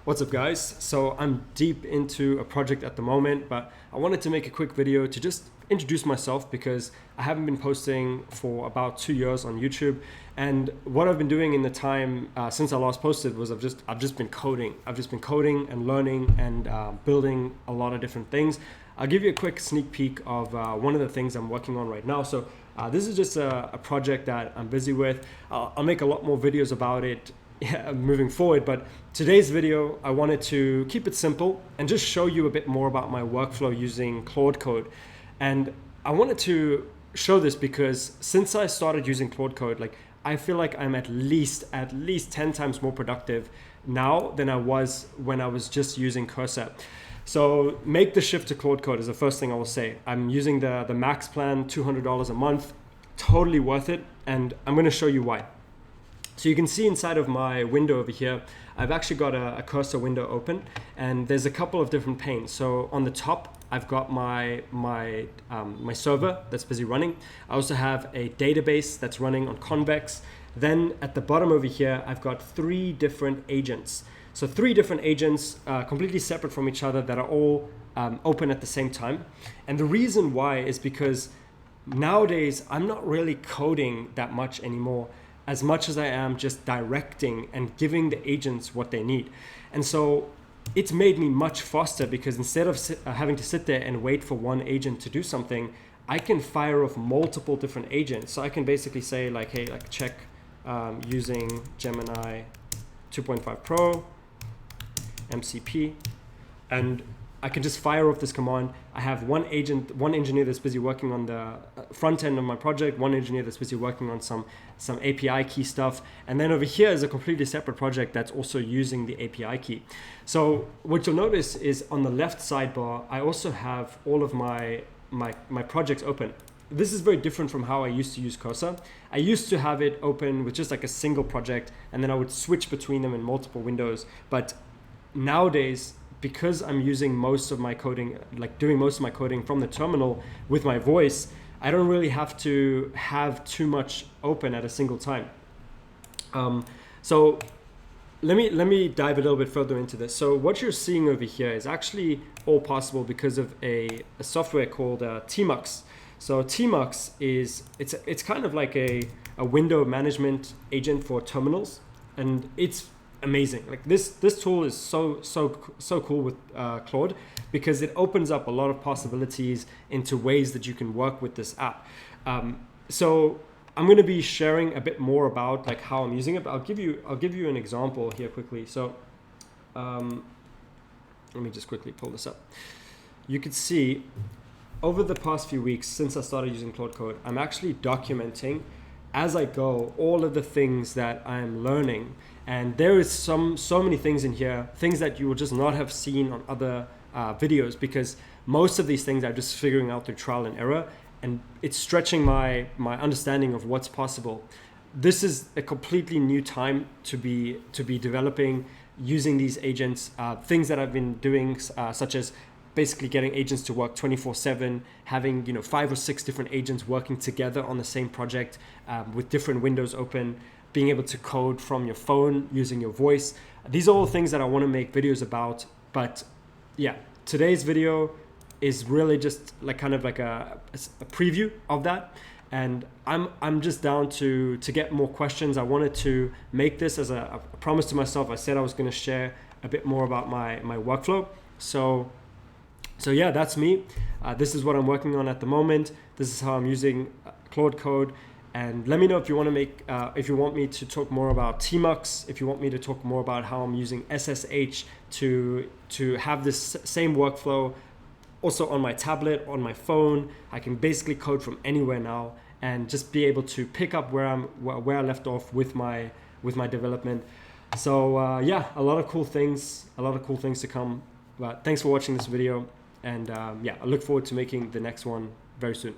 What's up, guys? So I'm deep into a project at the moment, but I wanted to make a quick video to just introduce myself because I haven't been posting for about 2 years on YouTube. And what I've been doing in the time since I last posted was I've just been coding. I've just been coding and learning and building a lot of different things. I'll give you a quick sneak peek of one of the things I'm working on right now. So this is just a project that I'm busy with. I'll make a lot more videos about it moving forward, but today's video I wanted to keep it simple and just show you a bit more about my workflow using Claude Code. And I wanted to show this because since I started using Claude Code, like I feel like I'm at least 10 times more productive now than I was when I was just using Cursor. So make the shift to Claude Code is the first thing I will say. I'm using the max plan, $200 a month, totally worth it, and I'm going to show you why. So you can see inside of my window over here, I've actually got a cursor window open, and there's a couple of different panes. So on the top, I've got my server that's busy running. I also have a database that's running on Convex. Then at the bottom over here, I've got 3 different agents. So 3 different agents completely separate from each other that are all open at the same time. And the reason why is because nowadays I'm not really coding that much anymore, as much as I am just directing and giving the agents what they need. And so it's made me much faster because instead of having to sit there and wait for one agent to do something, I can fire off multiple different agents. So I can basically say like, hey, like check using Gemini 2.5 Pro, MCP, and I can just fire off this command. I have one engineer that's busy working on the front end of my project, one engineer that's busy working on some API key stuff. And then over here is a completely separate project that's also using the API key. So what you'll notice is on the left sidebar, I also have all of my projects open. This is very different from how I used to use Cursor. I used to have it open with just like a single project, and then I would switch between them in multiple windows. But nowadays, because I'm using most of my coding, like doing most of my coding from the terminal with my voice, I don't really have to have too much open at a single time. So let me dive a little bit further into this. So what you're seeing over here is actually all possible because of a software called Tmux. So Tmux is it's kind of like a window management agent for terminals, and it's amazing. Like this tool is so cool with Claude because it opens up a lot of possibilities into ways that you can work with this app. So I'm going to be sharing a bit more about like how I'm using it. But I'll give you an example here quickly. So let me just quickly pull this up. You can see over the past few weeks since I started using Claude Code, I'm actually documenting as I go all of the things that I'm learning. And there is so many things in here, things that you will just not have seen on other videos, because most of these things I'm just figuring out through trial and error, and it's stretching my understanding of what's possible. This is a completely new time to be developing using these agents, things that I've been doing, such as basically getting agents to work 24/7, having 5 or 6 different agents working together on the same project with different windows open, being able to code from your phone using your voice. These are all things that I want to make videos about. But yeah, today's video is really just like kind of like a preview of that. And I'm just down to get more questions. I wanted to make this as a promise to myself. I said I was going to share a bit more about my workflow. So yeah, that's me. This is what I'm working on at the moment. This is how I'm using Claude Code. And let me know if you want to if you want me to talk more about Tmux, if you want me to talk more about how I'm using SSH to have this same workflow also on my tablet, on my phone. I can basically code from anywhere now and just be able to pick up where I left off with my development. So yeah, a lot of cool things to come. But thanks for watching this video, and yeah, I look forward to making the next one very soon.